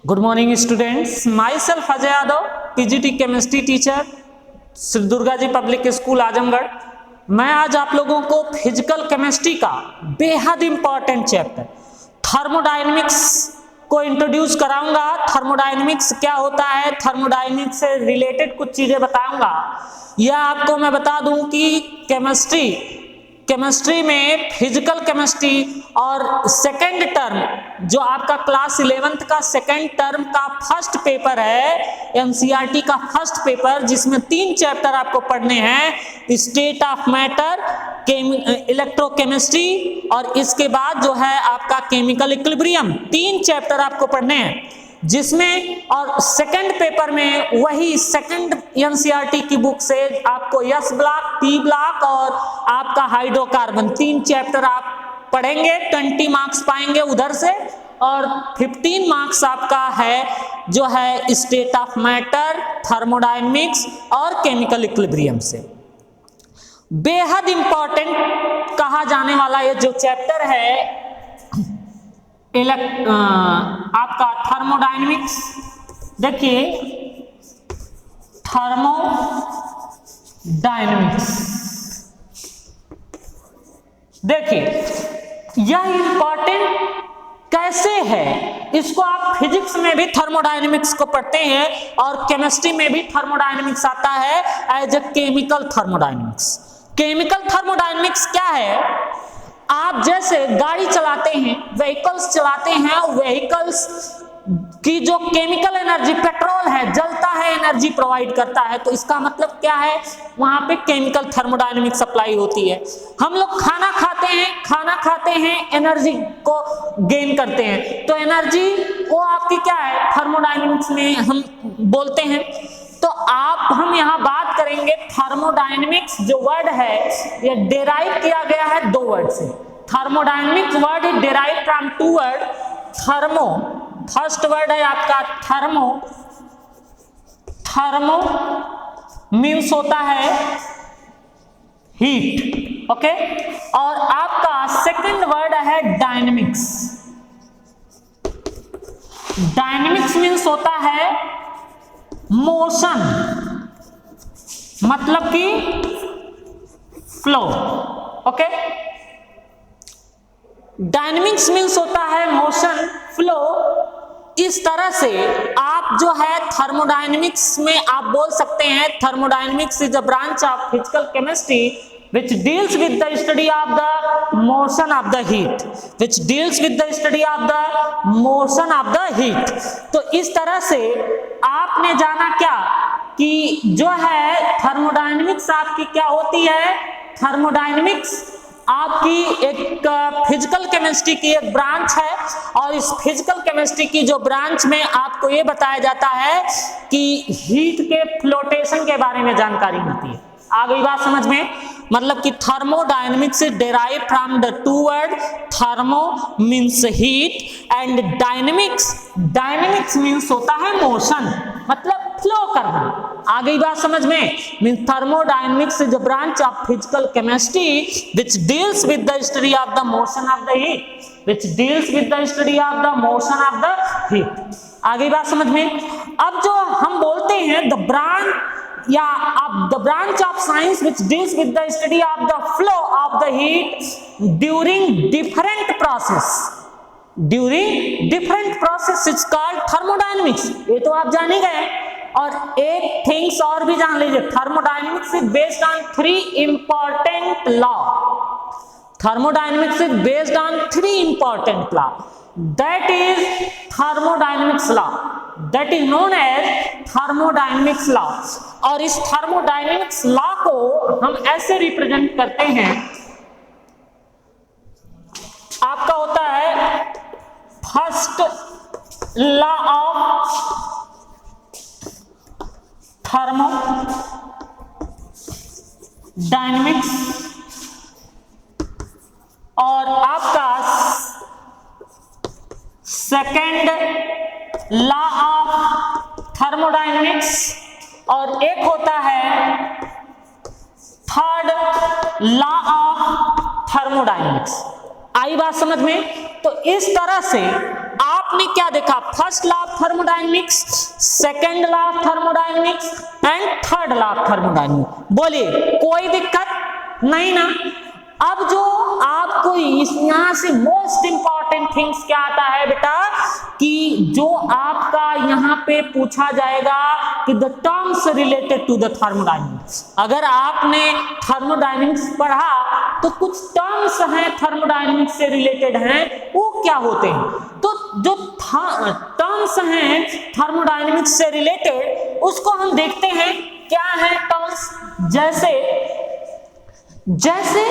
Good morning students, myself Ajay Yadav, PGT chemistry teacher, Shri Durga ji public school Azamgarh. मैं आज आप लोगों को फिजिकल केमिस्ट्री का बेहद इंपॉर्टेंट चैप्टर थर्मोडायनेमिक्स को इंट्रोड्यूस कराऊंगा। थर्मोडायनेमिक्स क्या होता है, थर्मोडायनेमिक्स से रिलेटेड कुछ चीजें बताऊंगा। यह आपको मैं बता दूं कि केमिस्ट्री में फिजिकल केमिस्ट्री और सेकेंड टर्म जो आपका क्लास 11th का सेकेंड टर्म का फर्स्ट पेपर है, एनसीईआरटी का फर्स्ट पेपर, जिसमें 3 चैप्टर आपको पढ़ने हैं, स्टेट ऑफ मैटर, इलेक्ट्रोकेमिस्ट्री और इसके बाद जो है आपका केमिकल इक्विलिब्रियम। 3 चैप्टर आपको पढ़ने हैं, जिसमें और सेकंड पेपर में वही सेकंड एनसीईआरटी की बुक से आपको एस ब्लॉक, पी ब्लॉक और आपका हाइड्रोकार्बन 3 चैप्टर आप पढ़ेंगे। 20 मार्क्स पाएंगे उधर से और 15 मार्क्स आपका है जो है स्टेट ऑफ मैटर, थर्मोडायनेमिक्स और केमिकल इक्विलिब्रियम से। बेहद इंपॉर्टेंट कहा जाने वाला ये जो चैप्टर है आपका थर्मोडायनेमिक्स। देखिए थर्मोडायनेमिक्स, देखिए यह इंपॉर्टेंट कैसे है, इसको आप फिजिक्स में भी थर्मोडायनेमिक्स को पढ़ते हैं और केमिस्ट्री में भी थर्मोडायनेमिक्स आता है as a chemical thermodynamics. Chemical thermodynamics क्या है? आप जैसे गाड़ी चलाते हैं, व्हीकल्स चलाते हैं, व्हीकल्स की जो केमिकल एनर्जी, पेट्रोल है, जलता है, एनर्जी प्रोवाइड करता है, तो इसका मतलब क्या है, वहां पे केमिकल थर्मोडायनेमिक्स सप्लाई होती है। हम लोग खाना खाते हैं, एनर्जी को गेन करते हैं, तो एनर्जी वो आपकी क्या है, थर्मोडायनेमिक्स में हम बोलते हैं। तो हम यहाँ बात करेंगे थर्मोडायनेमिक्स जो वर्ड है ये डेराइव किया गया है 2 वर्ड से। Thermodynamics word is derive from 2 word. Thermo, first word है आपका थर्मो मीन्स होता है हीट, ओके। और आपका सेकंड वर्ड है डायनेमिक्स। डायनेमिक्स मीन्स होता है मोशन, मतलब कि फ्लो, ओके। डायनेमिक्स मीन्स होता है मोशन, फ्लो। इस तरह से आप जो है थर्मोडायनेमिक्स में आप बोल सकते हैं thermodynamics is a branch of physical chemistry which deals with the study of the motion of the heat, which deals with the study of the motion of the heat। तो इस तरह से आपने जाना क्या कि जो है थर्मोडायनेमिक्स आपकी क्या होती है, थर्मोडायनेमिक्स आपकी एक फिजिकल केमिस्ट्री की एक ब्रांच है और इस फिजिकल केमिस्ट्री की जो ब्रांच में आपको ये बताया जाता है कि हीट के फ्लोटेशन के बारे में जानकारी मिलती है। आ गई बात समझ में? मतलब कि thermodynamics is derive from the 2 word thermo means heat and dynamics means होता है मोशन, मतलब फ्लो करना। आ गई बात समझ में? Means thermodynamics is a branch of physical chemistry which deals with the study of the motion of the heat, which deals with the study of the motion of the heat. आ गई बात समझ में? अब जो हम बोलते हैं द ब्रांच या the branch of science which deals with the study of the flow of the heat during different process is called thermodynamics। ये तो आप जान ही गए। और एक थिंग्स और भी जान लीजिए, thermodynamics is based on 3 important law. Thermodynamics is based on 3 important law, that is thermodynamics law, that is known as thermodynamics law। और इस thermodynamics law को हम ऐसे रिप्रेजेंट करते हैं, आपका होता है फर्स्ट लॉ ऑफ थर्मोडायनेमिक्स और आपका सेकेंड लॉ ऑफ थर्मोडायनेमिक्स और एक होता है थर्ड लॉ ऑफ थर्मोडायनेमिक्स। आई बात समझ में? तो इस तरह से आप आपने क्या देखा, first law of thermodynamics, second law of thermodynamics and third law of thermodynamics. बोलिए कोई दिक्कत नहीं ना। अब जो आपको यहां से मोस्ट इंपॉर्टेंट थिंग्स क्या आता है बेटा, कि जो आपका यहां पे पूछा जाएगा कि the terms related to the thermodynamics. अगर आपने थर्मोडायनेमिक्स पढ़ा तो कुछ टर्म्स हैं थर्मोडायनेमिक्स से रिलेटेड हैं, वो क्या होते हैं। तो जो टर्म्स हैं थर्मोडायनेमिक्स से रिलेटेड उसको हम देखते हैं क्या है टर्म्स। जैसे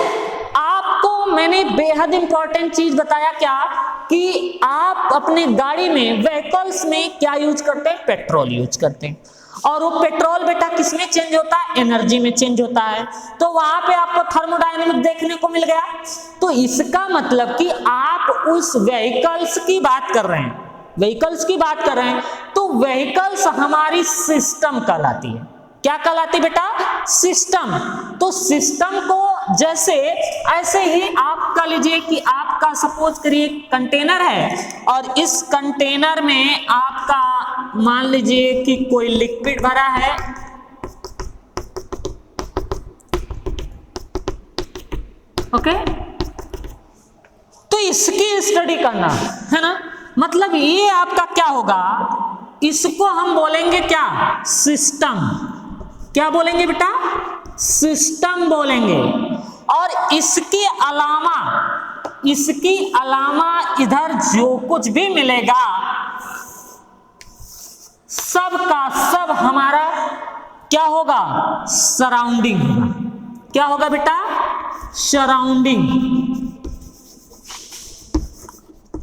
आपको मैंने बेहद इंपॉर्टेंट चीज बताया क्या, कि आप अपने गाड़ी में व्हीकल्स में क्या यूज करते हैं, पेट्रोल यूज करते हैं। और वो पेट्रोल बेटा किस में चेंज होता है, एनर्जी में चेंज होता है। तो वहां पे आपको थर्मोडायनेमिक देखने को मिल गया। तो इसका मतलब कि आप उस व्हीकल्स की बात कर रहे हैं, व्हीकल्स की बात कर रहे हैं, तो व्हीकल्स हमारी सिस्टम कहलाती है। क्या कहलाती बेटा, सिस्टम। तो सिस्टम को जैसे ऐसे ही आप कह लीजिए कि आपका सपोज करिए कंटेनर है और इस कंटेनर में आपका मान लीजिए कि कोई लिक्विड भरा है, ओके। तो इसकी स्टडी करना है ना, मतलब ये आपका क्या होगा, इसको हम बोलेंगे क्या, सिस्टम। क्या बोलेंगे बेटा, सिस्टम बोलेंगे। और इसके अलावा इधर जो कुछ भी मिलेगा सब का सब हमारा क्या होगा, सराउंडिंग होगा। क्या होगा बेटा, सराउंडिंग।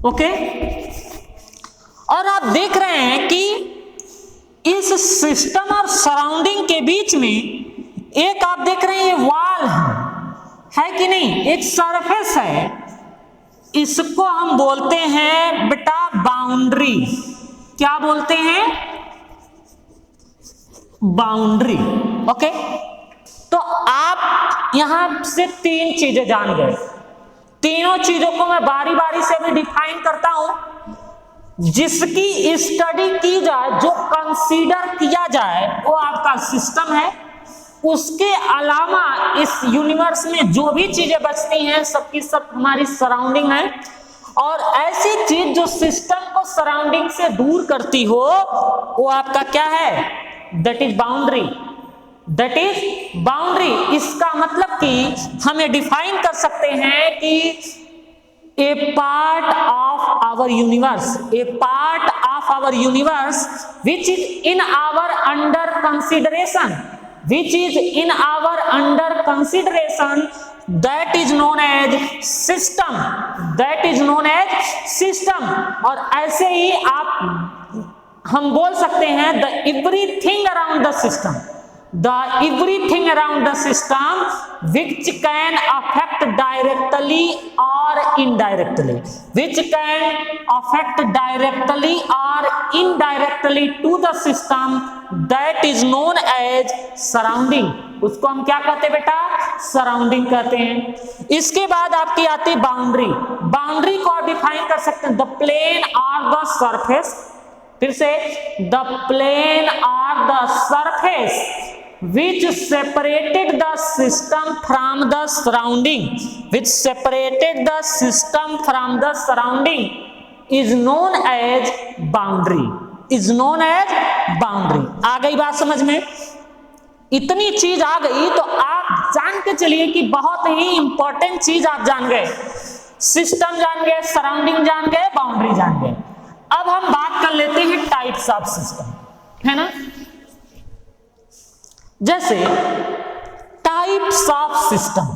ओके। और आप देख रहे हैं कि इस सिस्टम और सराउंडिंग के बीच में एक आप देख रहे हैं ये वॉल है कि नहीं, एक सरफेस है, इसको हम बोलते हैं बेटा बाउंड्री। क्या बोलते हैं, बाउंड्री। ओके। तो आप यहां से तीन चीजें जान गए, तीनों चीजों को मैं बारी बारी से भी डिफाइन करता हूं। जिसकी स्टडी की जाए, जो कंसीडर किया जाए, वो आपका सिस्टम है। उसके अलावा इस यूनिवर्स में जो भी चीजें बचती हैं सबकी सब हमारी सराउंडिंग है। और ऐसी चीज जो सिस्टम को सराउंडिंग से दूर करती हो वो आपका क्या है, that is boundary. That is boundary. इसका मतलब कि हम ये डिफाइन कर सकते हैं कि a part of our universe which is in our under consideration, that is known as system, और ऐसे ही आप हम बोल सकते हैं the everything around the system which can affect directly or indirectly to the system, that is known as surrounding। उसको हम क्या कहते हैं बेटा, सराउंडिंग कहते हैं। इसके बाद आपकी आती है बाउंड्री। बाउंड्री को आप डिफाइन कर सकते हैं, द प्लेन और द सरफेस। फिर से, द प्लेन और the surface which separated the system from the surrounding, is known as boundary, आ गई बात समझ में। इतनी चीज आ गई तो आप जान के चलिए कि बहुत ही इंपॉर्टेंट चीज आप जान गए। सिस्टम जान गए, सराउंडिंग जान गए, बाउंड्री जान गए। अब हम बात कर लेते हैं टाइप्स ऑफ सिस्टम, है ना। जैसे टाइप्स ऑफ सिस्टम,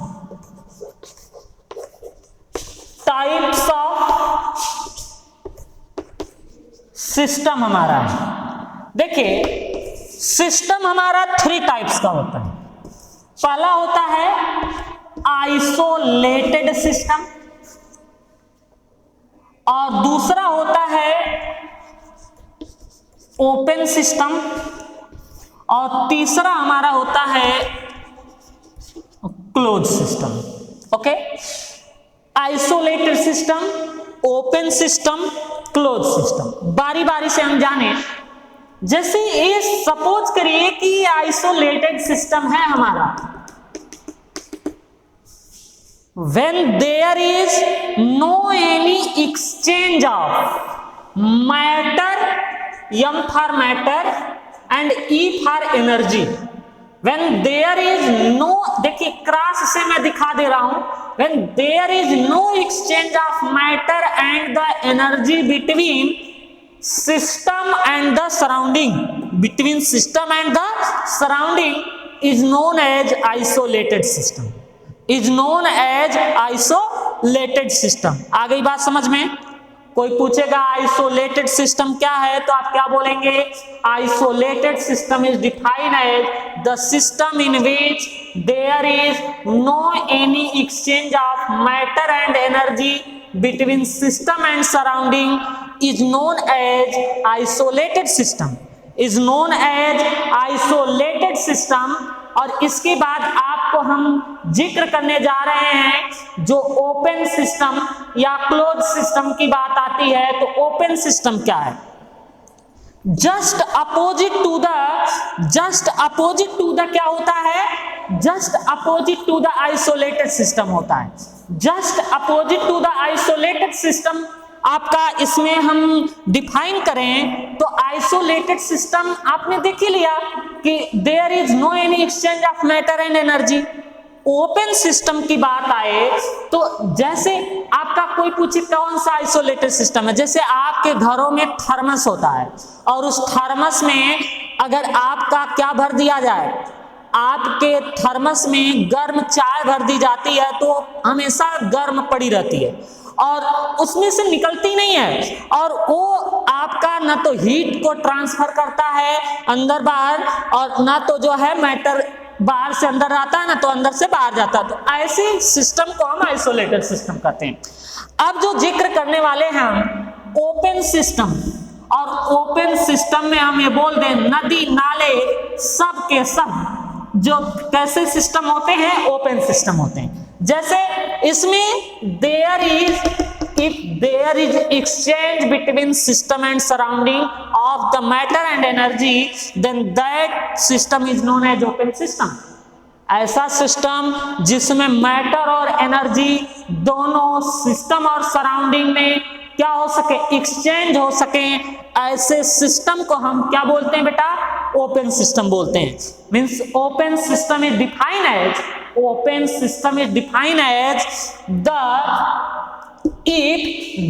हमारा है। देखिए सिस्टम हमारा 3 टाइप्स का होता है। पहला होता है आइसोलेटेड सिस्टम, और दूसरा होता है ओपन सिस्टम, और तीसरा हमारा होता है close system. Okay. Isolated system, open system, close system. बारी बारी से हम जाने, जैसे ये सपोज करिए कि आइसोलेटेड सिस्टम है हमारा, when there is no any exchange of matter, m for matter and e for energy, when there is no, देखिए क्रॉस से मैं दिखा दे रहा हूं, when there is no exchange of matter and the energy between system and the surrounding, between system and the surrounding is known as isolated system, is known as isolated system। आ गई बात समझ में? कोई पूछेगा आइसोलेटेड सिस्टम क्या है, तो आप क्या बोलेंगे? Isolated system is defined as the system in which there is no any exchange of matter and energy between system and surrounding is known as isolated system, is known as isolated system। और इसके बाद आपको हम जिक्र करने जा रहे हैं जो ओपन सिस्टम या क्लोज सिस्टम की बात आती है, तो ओपन सिस्टम क्या है? जस्ट अपोजिट टू द क्या होता है? Just opposite to the isolated system होता है। Just opposite to the isolated system आपका इसमें हम डिफाइन करें तो आइसोलेटेड सिस्टम आपने देख ही लिया कि there is no any exchange of matter and energy. Open system की बात आए तो जैसे आपका कोई पूछे कौन सा आइसोलेटेड सिस्टम है, जैसे आपके घरों में थर्मस होता है और उस थर्मस में अगर आपका क्या भर दिया जाए, आपके थर्मस में गर्म चाय भर दी जाती है तो हमेशा गर्म पड़ी रहती है और उसमें से निकलती नहीं है, और वो आपका ना तो हीट को ट्रांसफर करता है अंदर बाहर और ना तो जो है मैटर बाहर से अंदर आता है ना तो अंदर से बाहर जाता है। तो ऐसे सिस्टम को हम आइसोलेटेड सिस्टम कहते हैं। अब जो जिक्र करने वाले हैं हम ओपन सिस्टम, और ओपन सिस्टम में हम ये बोल दें नदी नाले सब के सब जो कैसे सिस्टम होते हैं? ओपन सिस्टम होते हैं। जैसे इसमें there is exchange between system and surrounding of the matter and energy, then that system is known as open system. ऐसा सिस्टम जिसमें मैटर और एनर्जी दोनों सिस्टम और सराउंडिंग में क्या हो सके? एक्सचेंज हो सके, ऐसे सिस्टम को हम क्या बोलते हैं बेटा? ओपन सिस्टम बोलते हैं। Means open system is defined as, open system is defined as if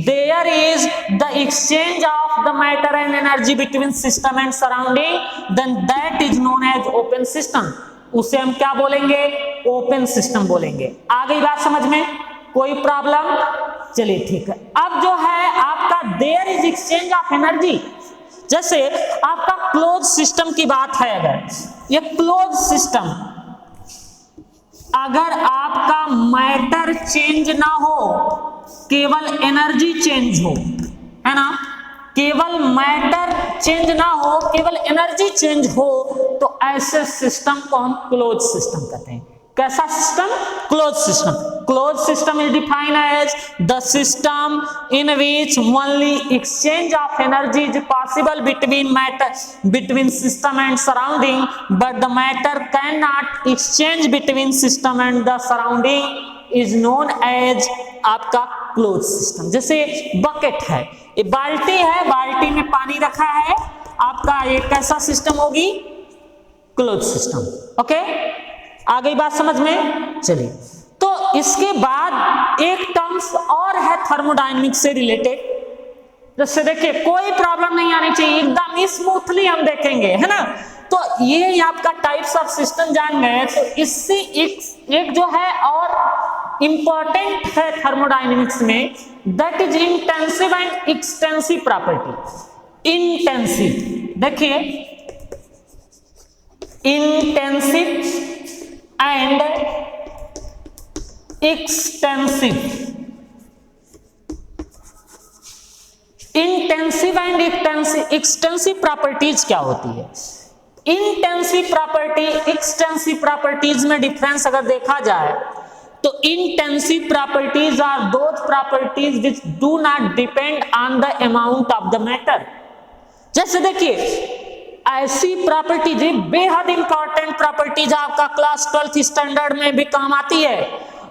there is the exchange of the matter and energy between system and surrounding, then that is known as open system। उसे हम क्या बोलेंगे? Open system बोलेंगे। आ गई बात समझ में? कोई प्रॉब्लम? चलिए ठीक है। अब जो है आपका there is exchange of energy, जैसे आपका क्लोज सिस्टम की बात है, अगर ये क्लोज सिस्टम, अगर आपका मैटर चेंज ना हो, केवल एनर्जी चेंज हो, है ना, केवल मैटर चेंज ना हो, केवल एनर्जी चेंज हो, तो ऐसे सिस्टम को हम क्लोज सिस्टम कहते हैं। कैसा system? Close system. Close system is defined as the system in which only exchange of energy is possible between system and surrounding, but the matter cannot exchange between system and the surrounding is known as आपका close system. जैसे bucket है, ये बाल्टी है, बाल्टी में पानी रखा है, आपका ये कैसा सिस्टम होगी? Close system. ओके, आ गई बात समझ में? चलिए, तो इसके बाद एक टर्म्स और है थर्मोडायनेमिक्स से रिलेटेड, जैसे देखिए कोई प्रॉब्लम नहीं आनी चाहिए, एकदम स्मूथली हम देखेंगे, है ना। तो ये आपका टाइप्स ऑफ सिस्टम जान गए, तो इससे एक जो है और इंपॉर्टेंट है थर्मोडायनेमिक्स में, that is intensive and extensive property. Intensive, देखिए intensive and extensive. Intensive and extensive properties क्या होती है? इंटेंसिव प्रॉपर्टी एक्सटेंसिव प्रॉपर्टीज में डिफरेंस अगर देखा जाए तो intensive properties are those properties which do not depend on the amount of the matter. जैसे देखिए ऐसी प्रॉपर्टीज बेहद इंपॉर्टेंट प्रॉपर्टीज आपका क्लास 12th स्टैंडर्ड में भी काम आती है।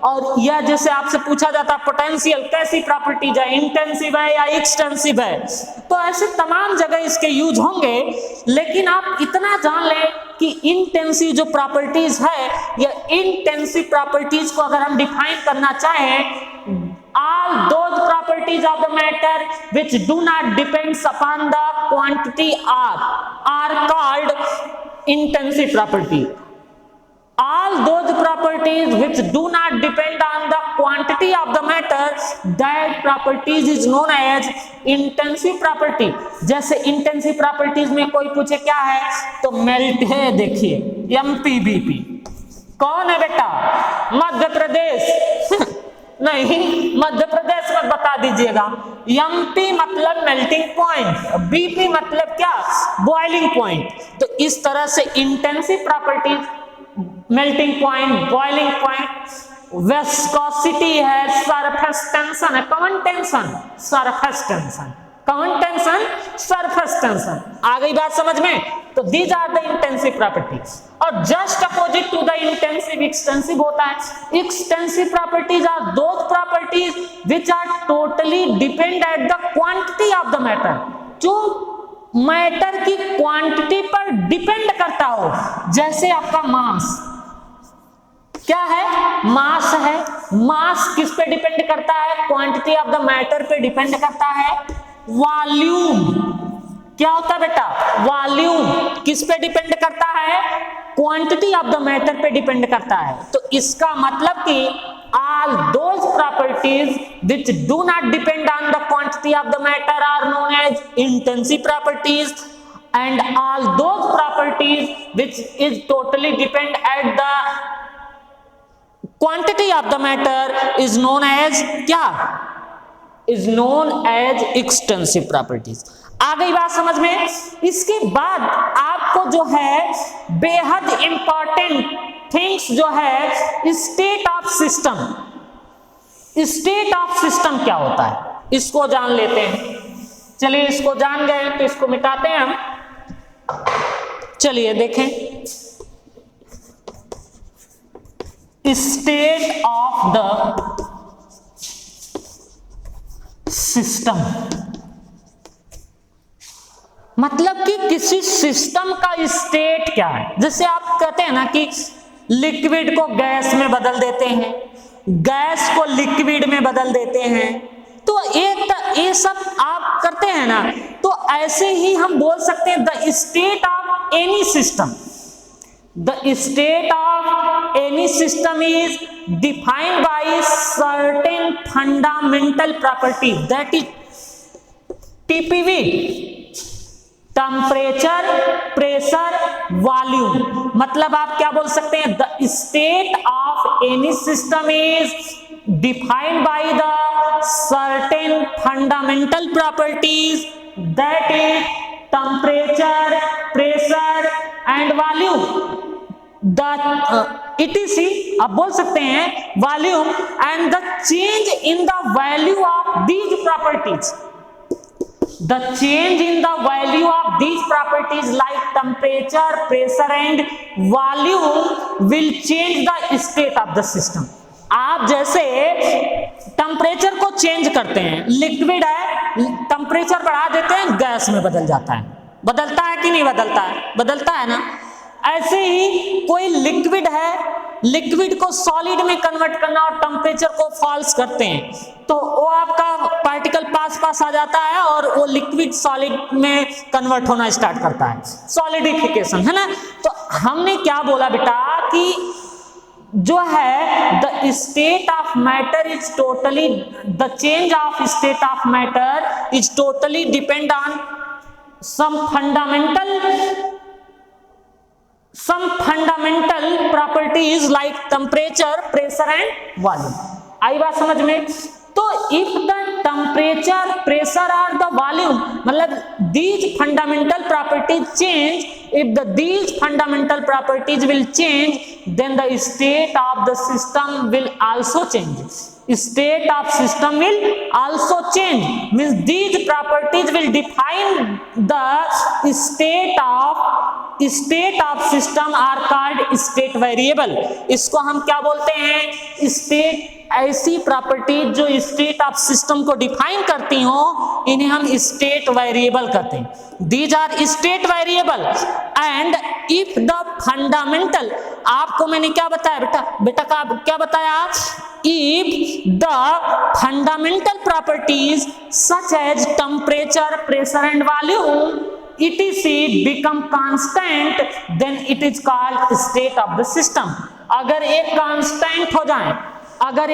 और यह जैसे आपसे पूछा जाता है पोटेंशियल कैसी प्रॉपर्टीज है, इंटेंसिव है या एक्सटेंसिव है, तो ऐसे तमाम जगह इसके यूज होंगे। लेकिन आप इतना जान लें कि इंटेंसिव जो प्रॉपर्टीज है, या इंटेंसिव प्रॉपर्टीज को अगर हम डिफाइन करना चाहें, all those properties of the matter which do not depends upon the quantity are called intensive property. All those properties which do not depend on the quantity of the matter, that properties is known as intensive property। जैसे intensive properties में कोई पूछे क्या है, तो melt है, देखिए MPBP कौन है बेटा, मध्य प्रदेश नहीं, मध्य प्रदेश में बता दीजिएगा। एमपी मतलब मेल्टिंग पॉइंट, बीपी मतलब क्या, बॉइलिंग पॉइंट। तो इस तरह से intensive properties melting point, boiling point, viscosity है, सरफेस टेंशन है, कौन टेंशन, सरफेस टेंशन, कौन टेंशन, सरफेस टेंशन। आ गई बात समझ में? तो these are the intensive properties. और just opposite to the intensive extensive होता है। Extensive properties are those properties which are totally depend at the quantity of the matter, जो मैटर की क्वांटिटी पर डिपेंड करता हो। जैसे आपका मास क्या है, मास है, मास किस पे डिपेंड करता है, क्वांटिटी ऑफ द मैटर पे डिपेंड करता है। वॉल्यूम क्या होता है बेटा, वॉल्यूम किस पे डिपेंड करता है, क्वांटिटी ऑफ द मैटर पे डिपेंड करता है। तो इसका मतलब कि all those properties which do not depend on the quantity of the matter are known as intensive properties, and all those properties which is totally depend at the quantity of the matter is known as क्या, is known as extensive properties। आ गई बात समझ में? इसके बाद आपको जो है बेहद इंपॉर्टेंट थिंग्स जो है, state of system. State of system क्या होता है, इसको जान लेते हैं। चलिए इसको जान गए तो इसको मिटाते हैं हम। चलिए देखें, स्टेट ऑफ द सिस्टम मतलब कि किसी सिस्टम का स्टेट क्या है। जैसे आप कहते हैं ना कि लिक्विड को गैस में बदल देते हैं, गैस को लिक्विड में बदल देते हैं, तो ये सब आप करते हैं ना, तो ऐसे ही हम बोल सकते हैं the state of any system. The state of any system is defined by certain fundamental property, that is TPV, temperature, pressure, volume. मतलब आप क्या बोल सकते हैं, the state of any system is defined by the certain fundamental properties, that is temperature, pressure and volume. ETC आप बोल सकते हैं volume and the change in the value of these properties. The change in the value of these properties like temperature, pressure and volume will change the state of the system। आप जैसे temperature को change करते हैं, liquid है, temperature बढ़ा देते हैं, gas में बदल जाता है। बदलता है कि नहीं बदलता है, बदलता है ना। ऐसे ही कोई लिक्विड है, लिक्विड को सॉलिड में कन्वर्ट करना और टेम्परेचर को फॉल्स करते हैं, तो वो आपका पार्टिकल पास आ जाता है और वो लिक्विड सॉलिड में कन्वर्ट होना स्टार्ट करता है, सॉलिडिफिकेशन, है ना। तो हमने क्या बोला बेटा कि जो है the state of matter is totally, the change of state of matter is totally depend on some fundamental properties like temperature, pressure and volume। आई बात समझ में? तो if the temperature, pressure or the volume, मतलब these fundamental properties change, if these fundamental properties will change, then the state of the system will also change. State of system will also change, means these properties will define the state of system are called state variable. इसको हम क्या बोलते हैं? State. ऐसी property जो state of system को define करती हो इन्हें हम स्टेट वेरिएबल कहते हैं। These are state variable and if the fundamental, आपको मैंने क्या बताया बेटा क्या बताया? If the fundamental properties such as temperature, pressure and volume etc become constant, then it is called state of the system. अगर एक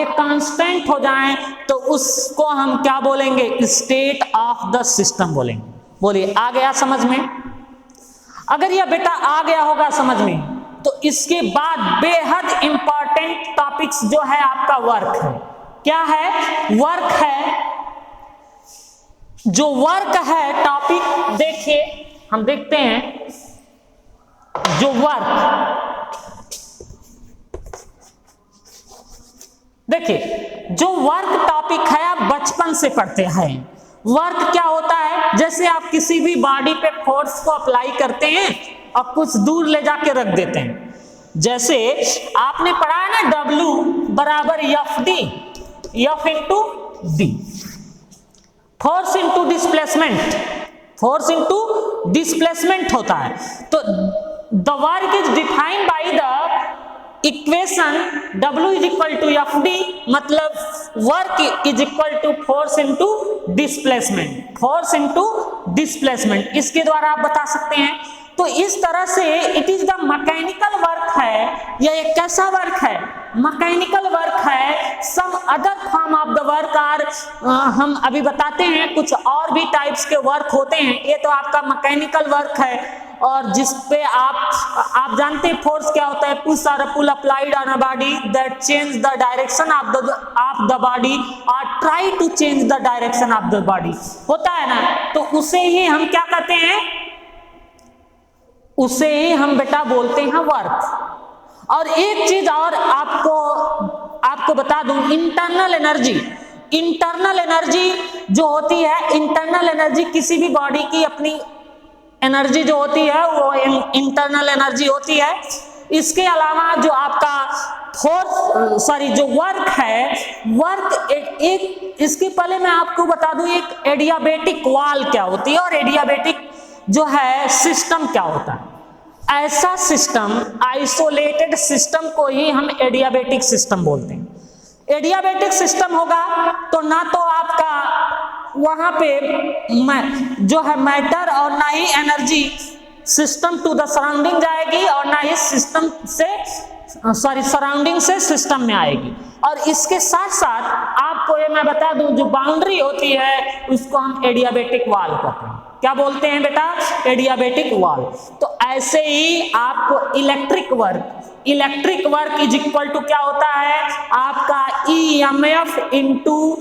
कांस्टेंट हो जाए तो उसको हम क्या बोलेंगे? स्टेट ऑफ द सिस्टम बोलेंगे। बोलिए, आ गया समझ में? अगर यह बेटा आ गया होगा समझ में, तो इसके बाद बेहद इंपॉर्टेंट टॉपिक्स जो है आपका वर्क है। क्या है? वर्क है। जो वर्क है टॉपिक देखिए, हम देखते हैं जो वर्क, देखिए जो वर्क टॉपिक है आप बचपन से पढ़ते हैं। वर्क क्या होता है? जैसे आप किसी भी बॉडी पे फोर्स को अप्लाई करते हैं और कुछ दूर ले जाके रख देते हैं। जैसे आपने पढ़ा है ना, W बराबर F D, F into D, force into displacement, force into displacement होता है। तो the work is defined by the equation W is equal to F D, मतलब work is equal to force into displacement, force into displacement, इसके द्वारा आप बता सकते हैं। तो इस तरह से it is the mechanical work है। यह एक कैसा वर्क है? मैकेनिकल वर्क है। Some other form of the work are, हम अभी बताते हैं कुछ और भी टाइप्स के वर्क होते हैं। ये तो आपका मैकेनिकल वर्क है, और जिस पे आप जानते हैं फोर्स क्या होता है? पुश और pull applied on a body that change the direction of the body और try to change the direction of the body, होता है ना। तो उसे ही हम क्या कहते हैं? उसे ही हम बेटा बोलते हैं वर्क। और एक चीज और आपको बता दूं, इंटरनल एनर्जी जो होती है, इंटरनल एनर्जी किसी भी बॉडी की अपनी एनर्जी जो होती है वो इंटरनल एनर्जी होती है। इसके अलावा जो आपका जो वर्क है, वर्क एक इसके पहले मैं आपको बता दूं एक एडियाबेटिक वॉल क्या होती है और एडियाबेटिक जो है सिस्टम क्या होता है। ऐसा सिस्टम, आइसोलेटेड सिस्टम को ही हम एडियाबेटिक सिस्टम बोलते हैं। एडियाबेटिक सिस्टम होगा तो ना तो आपका वहां पे जो है मैटर और ना ही energy system to the surrounding जाएगी और ना ही सिस्टम से सराउंडिंग से सिस्टम में आएगी। और इसके साथ साथ आपको ये मैं बता दूं, जो बाउंड्री होती है उसको हम एडियाबेटिक वॉल कहते हैं। क्या बोलते हैं बेटा? Adiabatic wall. तो ऐसे ही आपको electric work is equal to क्या होता है? आपका EMF into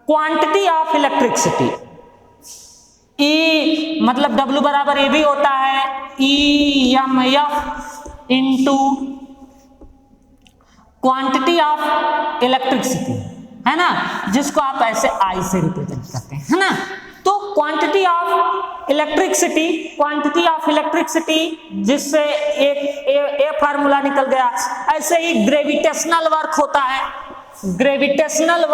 quantity of electricity. E मतलब W बराबर ए भी होता है EMF into quantity of electricity, है ना, जिसको आप ऐसे I से रिप्रेजेंट करते हैं, है ना। तो क्वांटिटी ऑफ इलेक्ट्रिसिटी जिससे एक फार्मूला निकल गया। ऐसे ही ग्रेविटेशनल वर्क होता है। ग्रेविटेशनल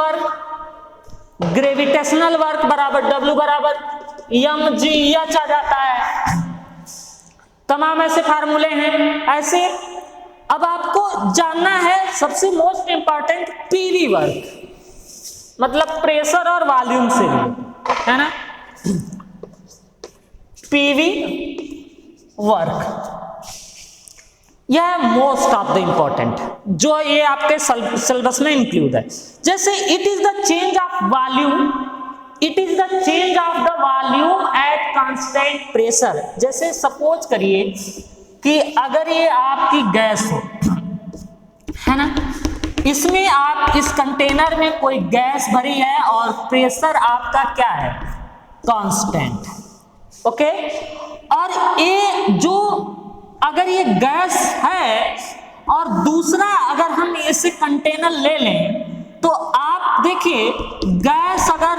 वर्क बराबर W बराबर mgh आ जाता है। तमाम ऐसे फार्मूले हैं। ऐसे अब आपको जानना है सबसे मोस्ट इंपॉर्टेंट पीवी वर्क, मतलब प्रेशर और वॉल्यूम से भी, है ना। पीवी वर्क यह मोस्ट ऑफ द इंपॉर्टेंट, जो ये आपके सिलेबस में इंक्लूड है। जैसे it is the change of volume at constant pressure. जैसे सपोज करिए कि अगर ये आपकी गैस हो, है ना, इसमें आप इस कंटेनर में कोई गैस भरी है और प्रेशर आपका क्या है? कांस्टेंट। ओके, और ये जो अगर ये गैस है और दूसरा अगर हम इसे कंटेनर ले लें तो आप देखिए गैस अगर